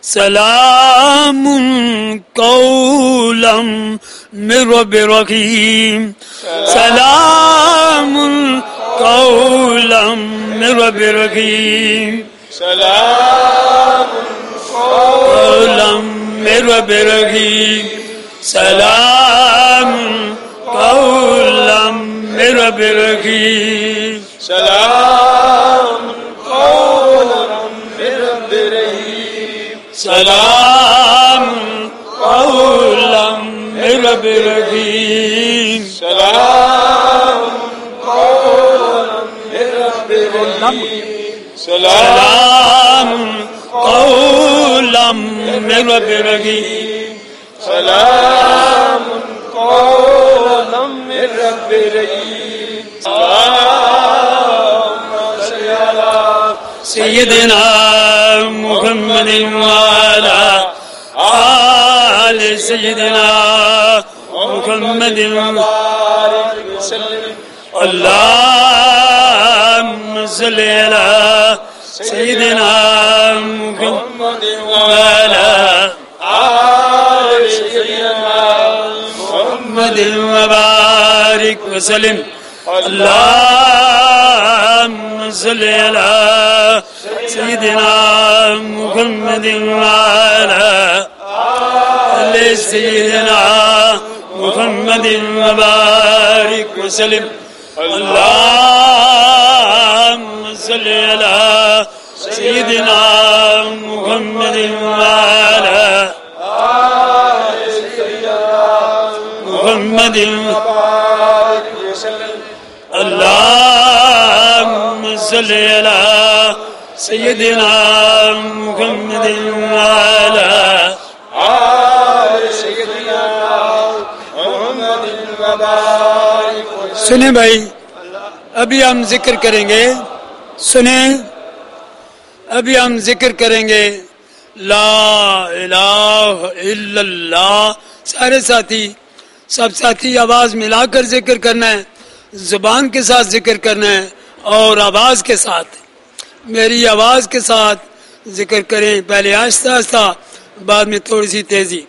सलामुन column मिर रब्बिर रहीम। सलामुन column मिर रब्बिर रहीम। सलामुन column मिर रब्बिर रहीम। सलामुन कौलम मिर रब्बिर रहीम। सलामुन कौलम मिर रब्बिर रहीम। सलाम कौलम मिर रब्बिर रहीम। सलाम कौलम मिर रब्बिर रहीम। सलाम कौलम मिर रब्बिर रहीम। सलाम कौलम मिर रब्बिर रहीम। सय्यदना मुहम्मद वाला आले सय्यदना मुहम्मद अल्लाहुम्मा सल्लि अला सय्यदना मुहम्मद वाला आले सय्यदना मुहम्मद व बारिक व सल्लिम। अल्लाहुम्मा सल्लि अला सय्यदना मुहम्मद वाला आले सय्यदना मुहम्मद व बारिक व सल्लिम। अल्लाहुम्मा सल्लि अला सय्यदना मुहम्मद वाला आले सय्यदना मुहम्मद व बारिक व सल्लिम। अल्लाहुम्मा सल्लि अला सय्यदना मुहम्मद वाला आले सय्यदना मुहम्मद व बारिक व सल्लिम। सुने भाई, अभी हम जिक्र करेंगे। सुने, अभी हम जिक्र करेंगे ला इलाहा इल्लल्लाह। सारे साथी, सब साथी आवाज मिलाकर जिक्र करना है, जुबान के साथ जिक्र करना है और आवाज के साथ, मेरी आवाज के साथ जिक्र करें। पहले आहिस्ता आहिस्ता, बाद में थोड़ी सी तेजी।